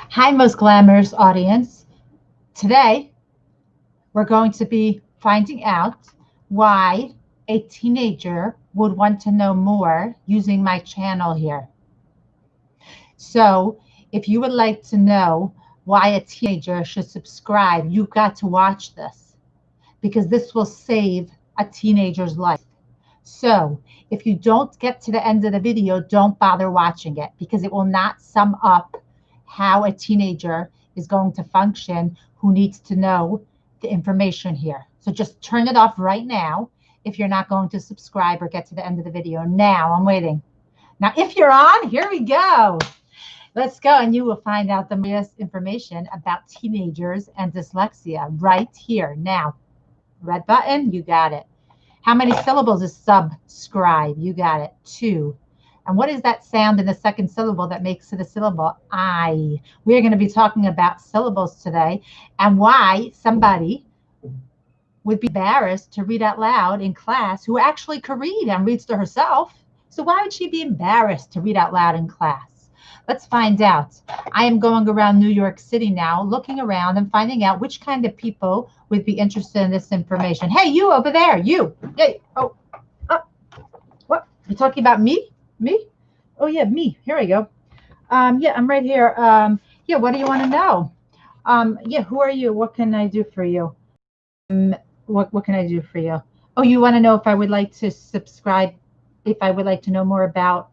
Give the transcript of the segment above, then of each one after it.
Hi, most glamorous audience. Today, we're going to be finding out why a teenager would want to know more using my channel here. So, if you would like to know why a teenager should subscribe, you've got to watch this because this will save a teenager's life. So, if you don't get to the end of the video, don't bother watching it because it will not sum up how a teenager is going to function who needs to know the information here. So just turn it off right now if you're not going to subscribe or get to the end of the video. Now, I'm waiting. Now, if you're on, here we go. Let's go, and you will find out the most information about teenagers and dyslexia right here. Now, red button, you got it. How many syllables is subscribe? You got it. 2. And what is that sound in the second syllable that makes it a syllable? I. We're going to be talking about syllables today and why somebody would be embarrassed to read out loud in class who actually could read and reads to herself. So why would she be embarrassed to read out loud in class? Let's find out. I am going around New York City now, looking around and finding out which kind of people would be interested in this information. Hey, you over there, you. Hey, oh, what? You're talking about me? Me? Oh, yeah, me. Here we go. Yeah, I'm right here. Yeah, what do you want to know? Yeah, who are you? What can I do for you? What can I do for you? Oh, you want to know if I would like to subscribe, if I would like to know more about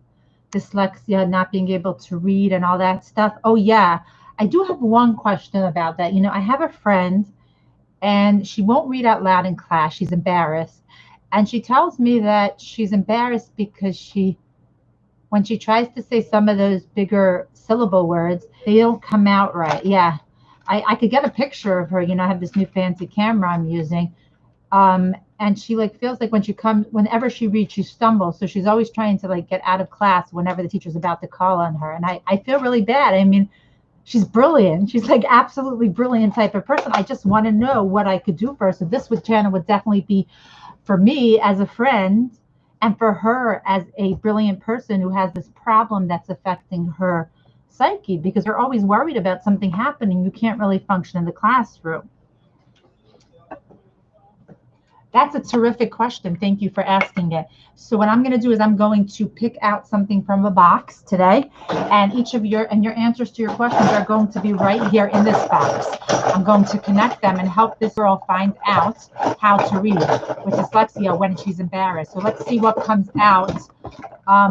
dyslexia, not being able to read and all that stuff? Oh, yeah. I do have one question about that. You know, I have a friend and she won't read out loud in class. She's embarrassed. And she tells me that she's embarrassed because when she tries to say some of those bigger syllable words, they don't come out right. Yeah. I could get a picture of her. You know, I have this new fancy camera I'm using. And she feels like whenever she reads, she stumbles. So she's always trying to get out of class whenever the teacher's about to call on her. And I feel really bad. I mean, she's brilliant. She's absolutely brilliant type of person. I just want to know what I could do for her. So this channel would definitely be for me as a friend and for her as a brilliant person who has this problem that's affecting her psyche, because you're always worried about something happening. You can't really function in the classroom. That's a terrific question. Thank you for asking it. So what I'm going to do is I'm going to pick out something from a box today, and each of your answers to your questions are going to be right here in this box. I'm going to connect them and help this girl find out how to read with dyslexia when she's embarrassed. So let's see what comes out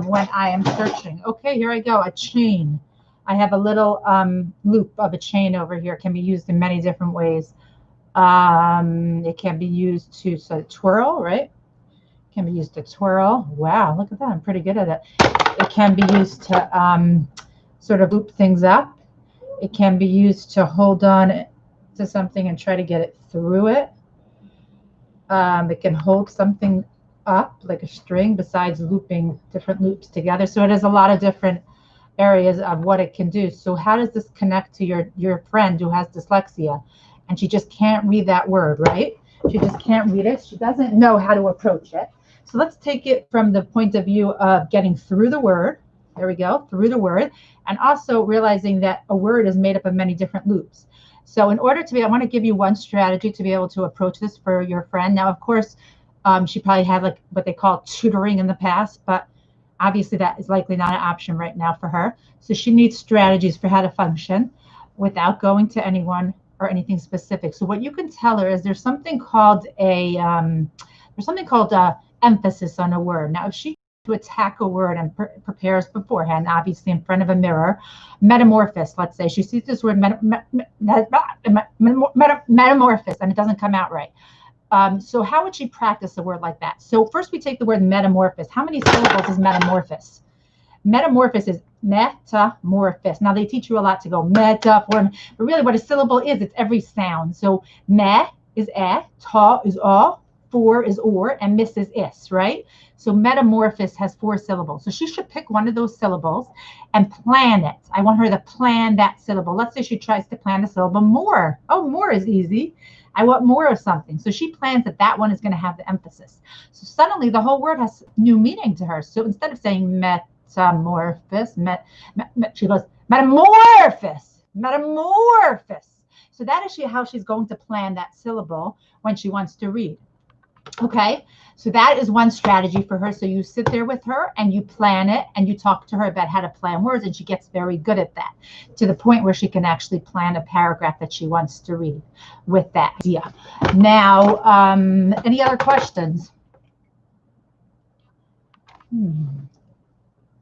when I am searching. Okay, here I go. A chain. I have a little loop of a chain over here. It can be used in many different ways. It can be used to twirl, right? It can be used to twirl. Wow, look at that. I'm pretty good at it. It can be used to sort of loop things up. It can be used to hold on to something and try to get it through it. It can hold something up like a string besides looping different loops together. So it has a lot of different areas of what it can do. So how does this connect to your friend who has dyslexia? And she just can't read that word, right? She just can't read it. She doesn't know how to approach it. So let's take it from the point of view of getting through the word. There we go, through the word. And also realizing that a word is made up of many different loops. So in order to I want to give you one strategy to be able to approach this for your friend. Now, of course, she probably had what they call tutoring in the past, but obviously that is likely not an option right now for her. So she needs strategies for how to function without going to anyone or anything specific. So what you can tell her is there's something called emphasis on a word. Now, if she to attack a word and prepares beforehand, obviously in front of a mirror, metamorphosis, let's say she sees this word metamorphosis and it doesn't come out right. So how would she practice a word like that? So first we take the word metamorphosis. How many syllables is metamorphosis? Metamorphosis is metamorphosis. Now they teach you a lot to go metaphor, but really what a syllable is, it's every sound. So me is ta is for is or, and miss is is, right? So metamorphosis has 4 syllables. So she should pick one of those syllables and plan it. I want her to plan that syllable. Let's say she tries to plan the syllable more. Oh, more is easy. I want more of something. So she plans that one is going to have the emphasis. So suddenly the whole word has new meaning to her. So instead of saying metamorphosis, she goes metamorphosis. Metamorphosis. So that is how she's going to plan that syllable when she wants to read. Okay, so that is one strategy for her. So you sit there with her and you plan it and you talk to her about how to plan words, and she gets very good at that to the point where she can actually plan a paragraph that she wants to read with that idea. Now, any other questions?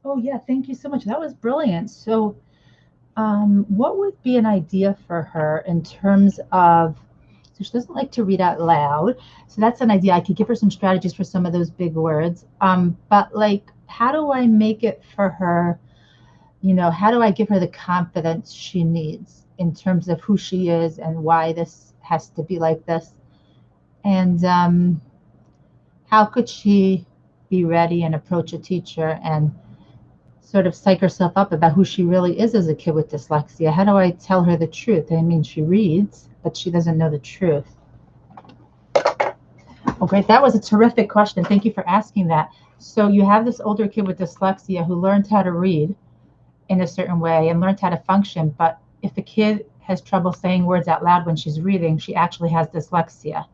Oh, yeah, thank you so much. That was brilliant. So what would be an idea for her in terms of, so she doesn't like to read out loud. So that's an idea. I could give her some strategies for some of those big words. But like, how do I make it for her? You know, how do I give her the confidence she needs in terms of who she is and why this has to be like this? And how could she be ready and approach a teacher and sort of psych herself up about who she really is as a kid with dyslexia? How do I tell her the truth? I mean, she reads, but she doesn't know the truth. Oh, great. That was a terrific question. Thank you for asking that. So you have this older kid with dyslexia who learned how to read in a certain way and learned how to function. But if the kid has trouble saying words out loud when she's reading, she actually has dyslexia.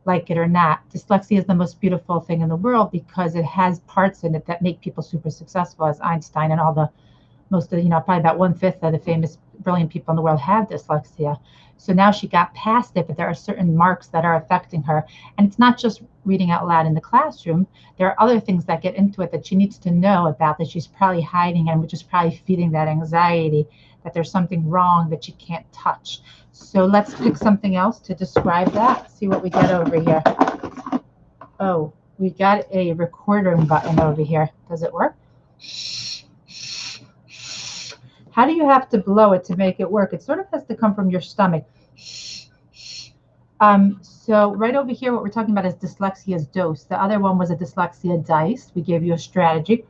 Like it or not, dyslexia is the most beautiful thing in the world because it has parts in it that make people super successful, as Einstein and all the most of, probably about 1/5 of the famous brilliant people in the world have dyslexia. So now she got past it, but there are certain marks that are affecting her. And it's not just reading out loud in the classroom. There are other things that get into it that she needs to know about that she's probably hiding, and which is probably feeding that anxiety that there's something wrong that she can't touch. So let's pick something else to describe that. See what we get over here. Oh, we got a recording button over here. Does it work? How do you have to blow it to make it work? It sort of has to come from your stomach. So right over here, what we're talking about is dyslexia's dose. The other one was a dyslexia dice. We gave you a strategy.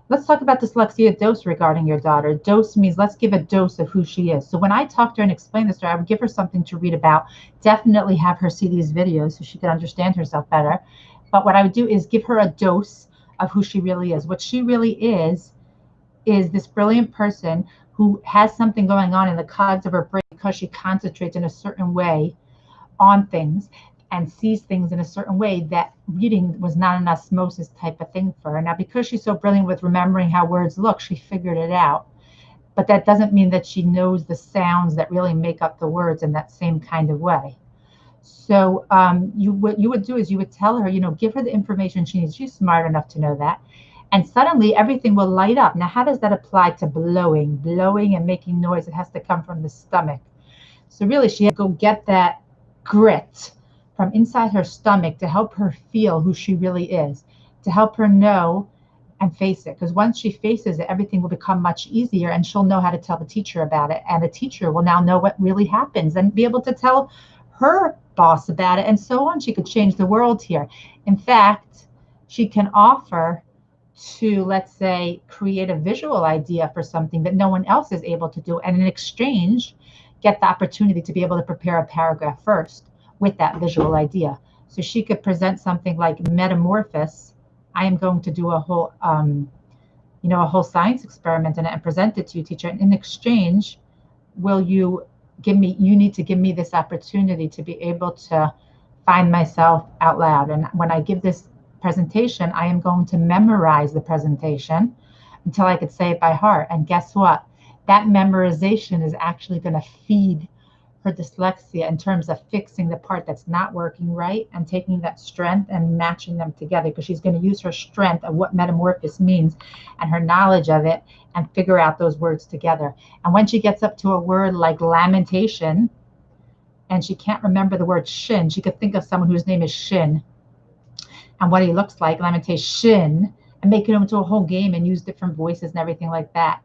Let's talk about dyslexia dose regarding your daughter. Dose means let's give a dose of who she is. So when I talk to her and explain this to her, I would give her something to read about. Definitely have her see these videos so she can understand herself better. But what I would do is give her a dose of who she really is. What she really is this brilliant person who has something going on in the cogs of her brain because she concentrates in a certain way on things and sees things in a certain way that reading was not an osmosis type of thing for her. Now, because she's so brilliant with remembering how words look, she figured it out. But that doesn't mean that she knows the sounds that really make up the words in that same kind of way. So what you would do is you would tell her, give her the information she needs. She's smart enough to know that. And suddenly everything will light up. Now, how does that apply to blowing? Blowing and making noise, it has to come from the stomach. So really, she had to go get that grit from inside her stomach to help her feel who she really is, to help her know and face it. Because once she faces it, everything will become much easier, and she'll know how to tell the teacher about it. And the teacher will now know what really happens and be able to tell her boss about it, and so on. She could change the world here. In fact, she can offer to, let's say, create a visual idea for something that no one else is able to do, and in exchange, get the opportunity to be able to prepare a paragraph first with that visual idea. So she could present something like metamorphosis. I am going to do a whole, a whole science experiment and present it to you, teacher. And in exchange, you need to give me this opportunity to be able to find myself out loud. And when I give this presentation, I am going to memorize the presentation until I could say it by heart. And guess what? That memorization is actually going to feed her dyslexia in terms of fixing the part that's not working right and taking that strength and matching them together, because she's going to use her strength of what metamorphosis means and her knowledge of it and figure out those words together. And when she gets up to a word like lamentation and she can't remember the word shin, she could think of someone whose name is Shin and what he looks like, lamentation, and make it into a whole game and use different voices and everything like that.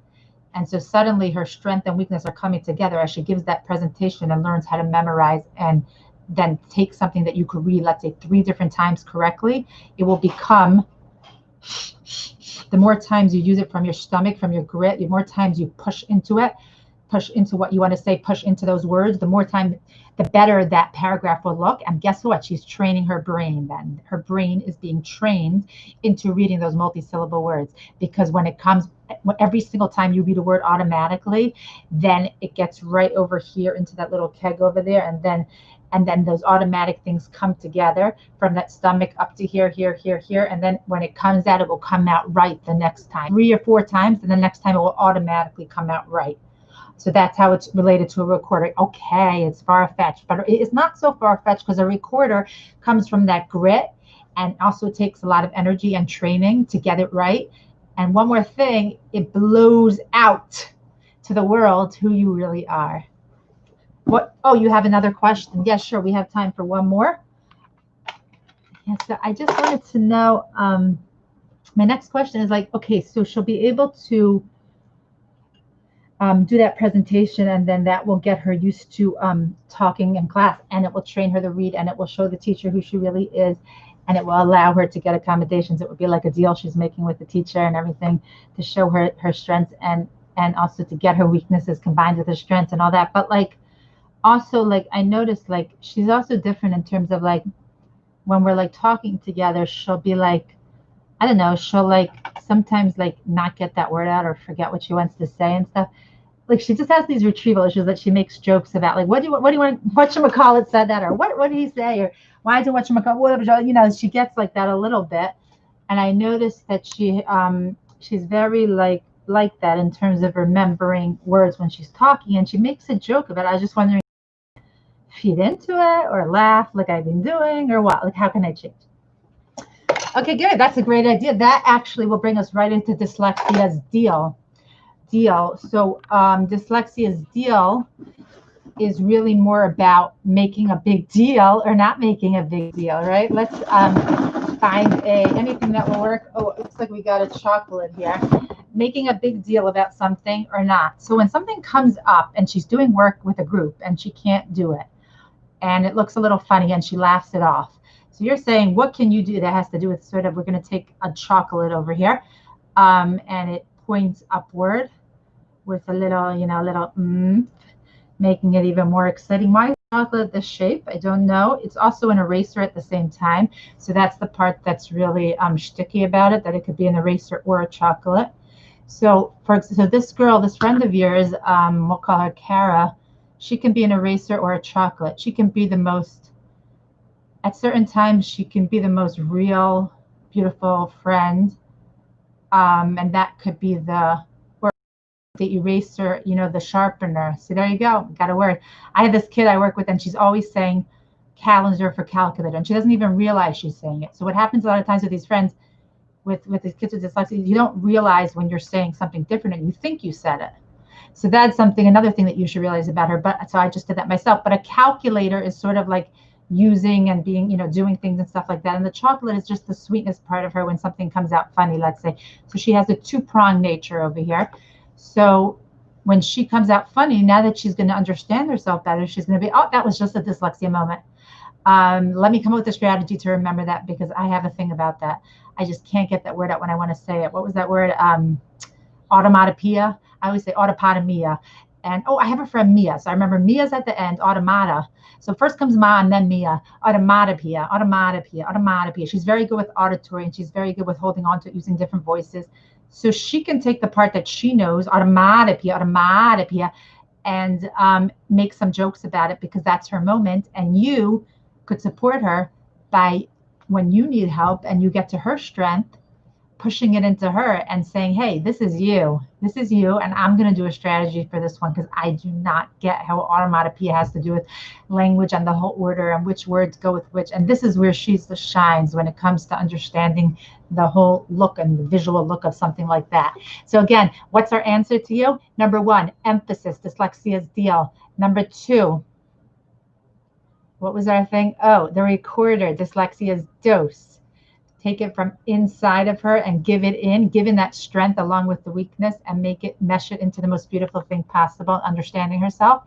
And so suddenly her strength and weakness are coming together as she gives that presentation and learns how to memorize and then take something that you could read, let's say 3 different times correctly. It will become, the more times you use it from your stomach, from your grit, the more times you push into it, push into what you want to say, push into those words, the more time, the better that paragraph will look. And guess what? She's training her brain then. Her brain is being trained into reading those multi-syllable words, because when it comes, every single time you read a word automatically, then it gets right over here into that little keg over there. And then those automatic things come together from that stomach up to here, here, here, here. And then when it comes out, it will come out right the next time. 3 or 4 times, and the next time it will automatically come out right. So that's how it's related to a recorder. Okay, it's far-fetched, but it is not so far-fetched, because a recorder comes from that grit and also takes a lot of energy and training to get it right. And one more thing, it blows out to the world who you really are. What? Oh, you have another question? Yes, sure. We have time for one more. Yeah, so I just wanted to know, my next question is like, okay, so she'll be able to do that presentation, and then that will get her used to talking in class, and it will train her to read, and it will show the teacher who she really is, and it will allow her to get accommodations. It would be like a deal she's making with the teacher and everything, to show her strengths, and also to get her weaknesses combined with her strengths and all that. But like, also, like, I noticed, like, she's also different in terms of, like, when we're like talking together, she'll be like, I don't know, she'll like sometimes like not get that word out or forget what she wants to say and stuff. Like, she just has these retrieval issues that she makes jokes about, like, what do you want, whatchamacallit said that, or what did he say, or why did whatchamacallit, you know, she gets like that a little bit. And I noticed that she's very like that in terms of remembering words when she's talking, and she makes a joke about it. I was just wondering, feed into it or laugh like I've been doing, or what? Like, how can I change? Okay, good. That's a great idea. That actually will bring us right into dyslexia's deal. So dyslexia's deal is really more about making a big deal or not making a big deal, right? Let's find anything that will work. Oh, it looks like we got a chocolate here. Making a big deal about something or not. So when something comes up and she's doing work with a group and she can't do it, and it looks a little funny and she laughs it off. So you're saying, what can you do that has to do with sort of, we're going to take a chocolate over here, and it points upward with a little, you know, making it even more exciting. Why is chocolate this shape? I don't know. It's also an eraser at the same time. So that's the part that's really sticky about it, that it could be an eraser or a chocolate. So so this girl, this friend of yours, we'll call her Kara, she can be an eraser or a chocolate. She can be the most, at certain times, she can be the most real, beautiful friend. And that could be the eraser, you know, the sharpener. So there you go, got a word. I have this kid I work with, and she's always saying calendar for calculator, and she doesn't even realize she's saying it. So what happens a lot of times with these friends, with these kids with dyslexia, you don't realize when you're saying something different, and you think you said it. So that's another thing that you should realize about her. But so I just did that myself. But a calculator is sort of like using and being, you know, doing things and stuff like that. And the chocolate is just the sweetness part of her when something comes out funny, let's say. So she has a 2-pronged nature over here. So when she comes out funny, now that she's going to understand herself better, she's going to be, oh, that was just a dyslexia moment. Let me come up with a strategy to remember that, because I have a thing about that. I just can't get that word out when I want to say it. What was that word? Automatopoeia. I always say autopotomia. And I have a friend Mia. So I remember Mia's at the end, automata. So first comes Ma and then Mia. Automatopoeia, automatopoeia, automatopoeia. She's very good with auditory, and she's very good with holding on to it using different voices. So she can take the part that she knows, automatopoeia, automatopoeia, and make some jokes about it, because that's her moment. And you could support her by, when you need help and you get to her strength, pushing it into her and saying, hey, this is you, and I'm going to do a strategy for this one, because I do not get how automatopoeia has to do with language and the whole order and which words go with which. And this is where she shines when it comes to understanding the whole look and the visual look of something like that. So again, what's our answer to you? Number 1, emphasis, dyslexia's deal. Number 2, what was our thing? Oh, the recorder, dyslexia's dose. Take it from inside of her and give in that strength along with the weakness, and mesh it into the most beautiful thing possible, understanding herself.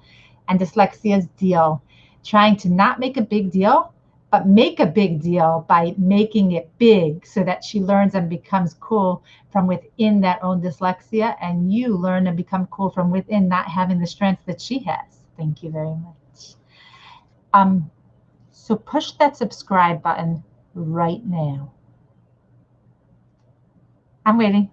And dyslexia's deal, trying to not make a big deal but make a big deal by making it big so that she learns and becomes cool from within that own dyslexia, and you learn and become cool from within not having the strengths that she has. Thank you very much. So push that subscribe button right now. I'm waiting.